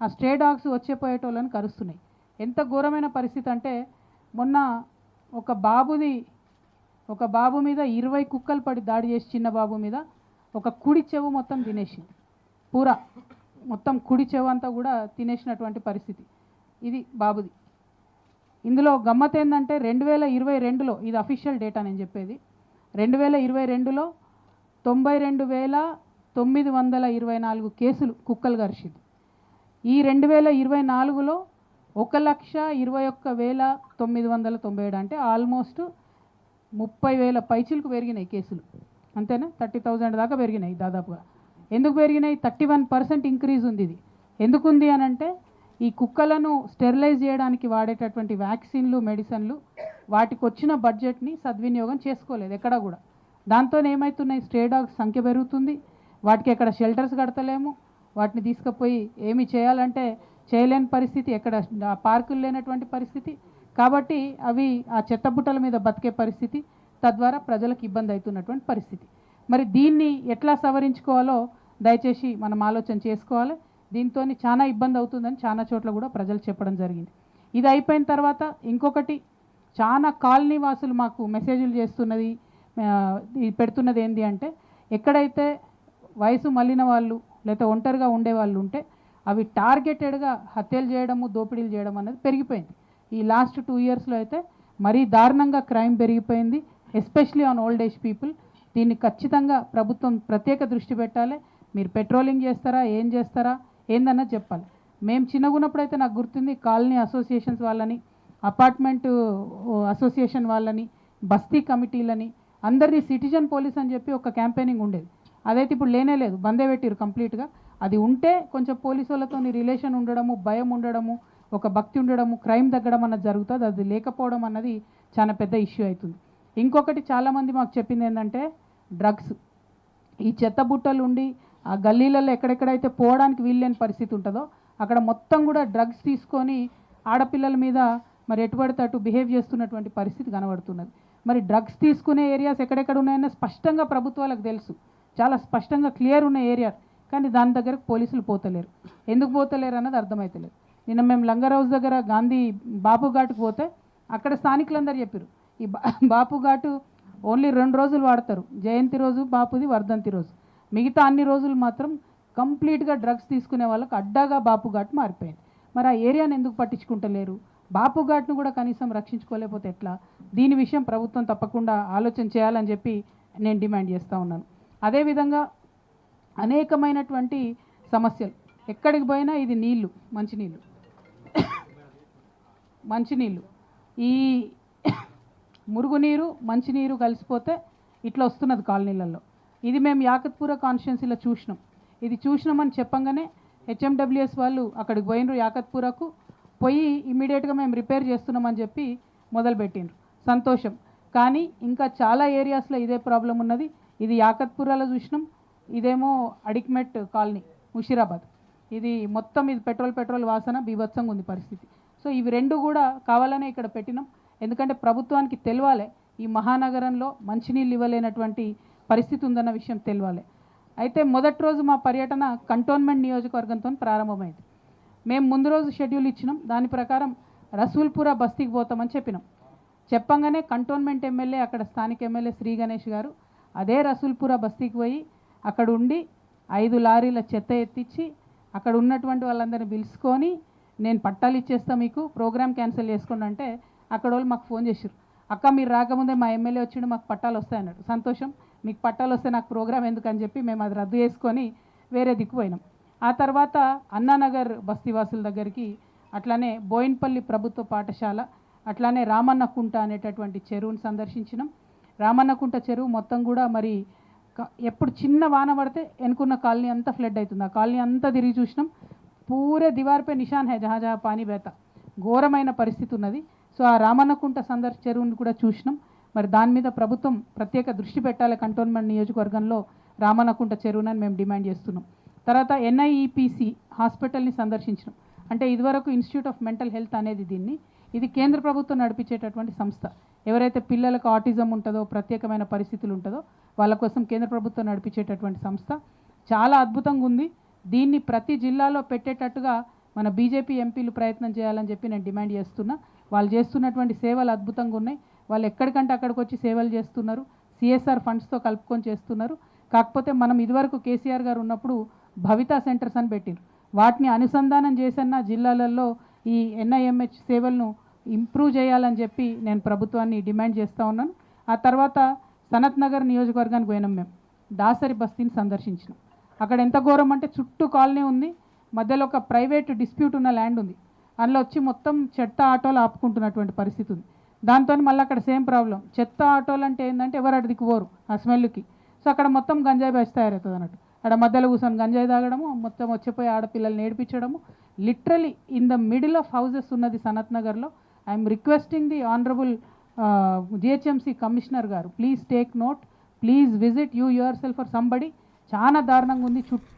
ఆ stray dogs వచ్చేపోయేటోళ్ళని కరుస్తున్నాయి. ఎంత ఘోరమైన పరిస్థితి అంటే మొన్న ఒక బాబు మీద 20 కుక్కలు పడి దాడి చేసి చిన్న బాబు మీద ఒక కుడి చెవు మొత్తం తినేసింది. పూరా మొత్తం కుడి చెవు అంతా కూడా తినేసినటువంటి పరిస్థితి ఇది బాబుది. ఇందులో గమ్మత్ ఏంటంటే 2022లో ఇది అఫీషియల్ డేటా నేను చెప్పేది, 2022లో 92,924 కేసులు కుక్కలు కరిచింది. ఈ 2024లో 1,21,997 అంటే ఆల్మోస్ట్ 30,000 పైచిలకు పెరిగినాయి కేసులు, అంతేనా? 30,000 దాకా పెరిగినాయి దాదాపుగా. ఎందుకు పెరిగినాయి? 31% ఇంక్రీజ్ ఉంది. ఇది ఎందుకుంది అని అంటే ఈ కుక్కలను స్టెరిలైజ్ చేయడానికి వాడేటటువంటి వ్యాక్సిన్లు, మెడిసిన్లు వాటికి వచ్చిన బడ్జెట్ని సద్వినియోగం చేసుకోలేదు ఎక్కడా కూడా. దాంతో ఏమవుతున్నాయి, స్ట్రే డాగ్స్ సంఖ్య పెరుగుతుంది, వాటికి ఎక్కడ షెల్టర్స్ కడతలేము, వాటిని తీసుకుపోయి ఏమి చేయాలంటే చేయలేని పరిస్థితి, ఎక్కడ పార్కులు లేనటువంటి పరిస్థితి. కాబట్టి అవి ఆ చెత్తబుట్టల మీద బతికే పరిస్థితి, తద్వారా ప్రజలకు ఇబ్బంది అవుతున్నటువంటి పరిస్థితి. మరి దీన్ని ఎట్లా సవరించుకోవాలో దయచేసి మనం ఆలోచన చేసుకోవాలి. దీంతో చాలా ఇబ్బంది అవుతుందని చాలా చోట్ల కూడా ప్రజలు చెప్పడం జరిగింది. ఇది అయిపోయిన తర్వాత ఇంకొకటి, చాలా కాలనీ వాసులు మాకు మెసేజ్లు చేస్తున్నది పెడుతున్నది ఏంటి అంటే, ఎక్కడైతే వయసు మళ్ళిన వాళ్ళు లేకపోతే ఒంటరిగా ఉండేవాళ్ళు ఉంటే అవి టార్గెటెడ్గా హత్యలు చేయడము, దోపిడీలు చేయడం అనేది పెరిగిపోయింది. ఈ లాస్ట్ 2 ఇయర్స్లో అయితే మరీ దారుణంగా క్రైమ్ పెరిగిపోయింది, especially on old age people. దీన్ని ఖచ్చితంగా ప్రభుత్వం ప్రత్యేక దృష్టి పెట్టాలి. మీరు పెట్రోలింగ్ చేస్తారా, ఏం చేస్తారా ఏందన్నది చెప్పాలి. మేము చిన్నగున్నప్పుడైతే నాకు గుర్తుంది, కాలనీ అసోసియేషన్స్ వాళ్ళని, అపార్ట్మెంట్ అసోసియేషన్ వాళ్ళని, బస్తీ కమిటీలని అందరినీ సిటిజన్ పోలీస్ అని చెప్పి ఒక క్యాంపెయినింగ్ ఉండేది. అదైతే ఇప్పుడు లేనే లేదు, బందే పెట్టిరు కంప్లీట్గా. అది ఉంటే కొంచెం పోలీసు వాళ్ళతో రిలేషన్ ఉండడము, భయం ఉండడము, ఒక భక్తి ఉండడము, క్రైమ్ తగ్గడం అన్నది జరుగుతుంది. అది లేకపోవడం అన్నది చాలా పెద్ద ఇష్యూ అవుతుంది. ఇంకొకటి చాలామంది మాకు చెప్పింది ఏంటంటే డ్రగ్స్. ఈ చెత్త బుట్టలు ఉండి ఆ గల్లీలలో ఎక్కడెక్కడైతే పోవడానికి వీల్లేని పరిస్థితి ఉంటుందో అక్కడ మొత్తం కూడా డ్రగ్స్ తీసుకొని ఆడపిల్లల మీద మరి ఎటుపడితే అటు బిహేవ్ చేస్తున్నటువంటి పరిస్థితి కనబడుతున్నది. మరి డ్రగ్స్ తీసుకునే ఏరియాస్ ఎక్కడెక్కడ ఉన్నాయన్న స్పష్టంగా ప్రభుత్వాలకు తెలుసు, చాలా స్పష్టంగా క్లియర్ ఉన్న ఏరియా, కానీ దాని దగ్గరకు పోలీసులు పోతలేరు. ఎందుకు పోతలేరు అన్నది అర్థమవుతలేదు. నిన్న మేము లంగర్ హౌస్ దగ్గర గాంధీ బాపు ఘాటుకు పోతే అక్కడ స్థానికులందరూ చెప్పారు, ఈ బాపు ఘాటు ఓన్లీ 2 రోజులు వాడతారు, జయంతి రోజు బాపుది, వర్ధంతి రోజు. మిగతా అన్ని రోజులు మాత్రం కంప్లీట్గా డ్రగ్స్ తీసుకునే వాళ్ళకు అడ్డాగా బాపు ఘాట్ మారిపోయింది. మరి ఆ ఏరియాని ఎందుకు పట్టించుకుంటలేరు? బాపు ఘాట్ను కూడా కనీసం రక్షించుకోలేకపోతే ఎట్లా? దీని విషయం ప్రభుత్వం తప్పకుండా ఆలోచన చేయాలని చెప్పి నేను డిమాండ్ చేస్తూ ఉన్నాను. అదేవిధంగా అనేకమైనటువంటి సమస్యలు ఎక్కడికి పోయినా ఇది నీళ్ళు, మంచినీళ్ళు ఈ మురుగునీరు మంచినీరు కలిసిపోతే ఇట్లా వస్తున్నది కాలనీలలో. ఇది మేము యాకత్పూర కాన్స్టిట్యున్సీలో చూసినాం. ఇది చూసినామని చెప్పంగానే హెచ్ఎండబ్ల్యూఎస్ వాళ్ళు అక్కడికి పోయినరు, యాకత్పూరకు పోయి ఇమీడియట్గా మేము రిపేర్ చేస్తున్నామని చెప్పి మొదలుపెట్టిండ్రు, సంతోషం. కానీ ఇంకా చాలా ఏరియాస్లో ఇదే ప్రాబ్లం ఉన్నది. ఇది యాకత్పూరాలో చూసినాం, ఇదేమో అడిక్మెట్ కాలనీ ముషీరాబాద్. ఇది మొత్తం ఇది పెట్రోల్ వాసన బీభత్సంగా ఉంది పరిస్థితి. సో ఇవి రెండు కూడా కావాలనే ఇక్కడ పెట్టినాం, ఎందుకంటే ప్రభుత్వానికి తెలవాలి ఈ మహానగరంలో మంచినీళ్ళు ఇవ్వలేనటువంటి పరిస్థితి ఉందన్న విషయం తెలవాలి. అయితే మొదటి రోజు మా పర్యటన కంటోన్మెంట్ నియోజకవర్గంతో ప్రారంభమైంది. మేము ముందు రోజు షెడ్యూల్ ఇచ్చినాం, దాని ప్రకారం రసూల్పుర బస్తీకి పోతామని చెప్పినాం. చెప్పంగానే కంటోన్మెంట్ ఎమ్మెల్యే, అక్కడ స్థానిక ఎమ్మెల్యే శ్రీ గణేష్ గారు అదే రసూల్పుర బస్తీకి పోయి అక్కడ ఉండి 5 లారీల చెత్త ఎత్తిచ్చి అక్కడ ఉన్నటువంటి వాళ్ళందరినీ పిలుచుకొని, నేను పట్టాలు ఇచ్చేస్తా, మీకు ప్రోగ్రామ్ క్యాన్సిల్ చేసుకోండి అంటే అక్కడ వాళ్ళు మాకు ఫోన్ చేశారు, అక్క మీరు రాకముందే మా ఎమ్మెల్యే వచ్చిండు, మాకు పట్టాలు వస్తాయన్నాడు. సంతోషం, మీకు పట్టాలు వస్తే నాకు ప్రోగ్రామ్ ఎందుకని చెప్పి మేము అది రద్దు చేసుకొని వేరే దిక్కుపోయినాం. ఆ తర్వాత అన్నానగర్ బస్తీవాసుల దగ్గరికి, అట్లానే బోయిన్పల్లి ప్రభుత్వ పాఠశాల, అట్లానే రామన్నకుంట అనేటటువంటి చెరువుని సందర్శించినాం. రామన్నకుంట చెరువు మొత్తం కూడా మరి ఎప్పుడు చిన్న వాన పడితే ఎనుకున్న కాలనీ అంతా ఫ్లడ్ అవుతుంది. ఆ కాలనీ అంతా తిరిగి చూసినాం, పూరే దివార్పై నిషాన్ హై జహా జహా పానీ బేత, ఘోరమైన పరిస్థితి ఉన్నది. సో ఆ రామన్నకుంట చెరువుని కూడా చూసినాం. మరి దాని మీద ప్రభుత్వం ప్రత్యేక దృష్టి పెట్టాలి కంటోన్మెంట్ నియోజకవర్గంలో రామన్నకుంట చెరువునని మేము డిమాండ్ చేస్తున్నాం. తర్వాత ఎన్ఐఈపిసి హాస్పిటల్ని సందర్శించినాం. అంటే ఇదివరకు ఇన్స్టిట్యూట్ ఆఫ్ మెంటల్ హెల్త్ అనేది ఇది కేంద్ర ప్రభుత్వం నడిపించేటటువంటి సంస్థ. ఎవరైతే పిల్లలకు ఆటిజం ఉంటుందో, ప్రత్యేకమైన పరిస్థితులు ఉంటుందో వాళ్ళ కోసం కేంద్ర ప్రభుత్వం నడిపించేటటువంటి సంస్థ చాలా అద్భుతంగా ఉంది. దీన్ని ప్రతి జిల్లాలో పెట్టేటట్టుగా మన బీజేపీ ఎంపీలు ప్రయత్నం చేయాలని చెప్పి నేను డిమాండ్ చేస్తున్నా. వాళ్ళు చేస్తున్నటువంటి సేవలు అద్భుతంగా ఉన్నాయి. వాళ్ళు ఎక్కడికంటే అక్కడికి వచ్చి సేవలు చేస్తున్నారు. సిఎస్ఆర్ ఫండ్స్తో కలుపుకొని చేస్తున్నారు. కాకపోతే మనం ఇదివరకు కేసీఆర్ గారు ఉన్నప్పుడు భవితా సెంటర్స్ అని పెట్టారు. వాటిని అనుసంధానం చేసన్న జిల్లాలలో ఈ ఎన్ఐఎంహెచ్ సేవలను ఇంప్రూవ్ చేయాలని చెప్పి నేను ప్రభుత్వాన్ని డిమాండ్ చేస్తూ ఉన్నాను. ఆ తర్వాత సనత్ నగర్ నియోజకవర్గానికి పోయినాం. మేము దాసరి బస్తీని సందర్శించినాం. అక్కడ ఎంత ఘోరం అంటే చుట్టూ కాలనీ ఉంది, మధ్యలో ఒక ప్రైవేట్ డిస్ప్యూట్ ఉన్న ల్యాండ్ ఉంది. అందులో వచ్చి మొత్తం చెత్త ఆటోలు ఆపుకుంటున్నటువంటి పరిస్థితి ఉంది. దాంతో మళ్ళీ అక్కడ సేమ్ ప్రాబ్లం. చెత్త ఆటోలు అంటే ఏంటంటే ఎవరు అడిదికి పోరు ఆ స్మెల్కి. సో అక్కడ మొత్తం గంజాయి బ్యాచ్ తయారవుతుంది అన్నట్టు. అక్కడ మధ్యలో కూర్చొని గంజాయి తాగడము, మొత్తం వచ్చిపోయి ఆడపిల్లలు నేర్పించడము. Literally in the middle of houses ఉన్నది సనత్ నగర్లో. I'm requesting the honourable GHMC commissioner గారు, please take note, please visit you yourself for somebody. చాలా దారుణంగా ఉంది. చుట్టూ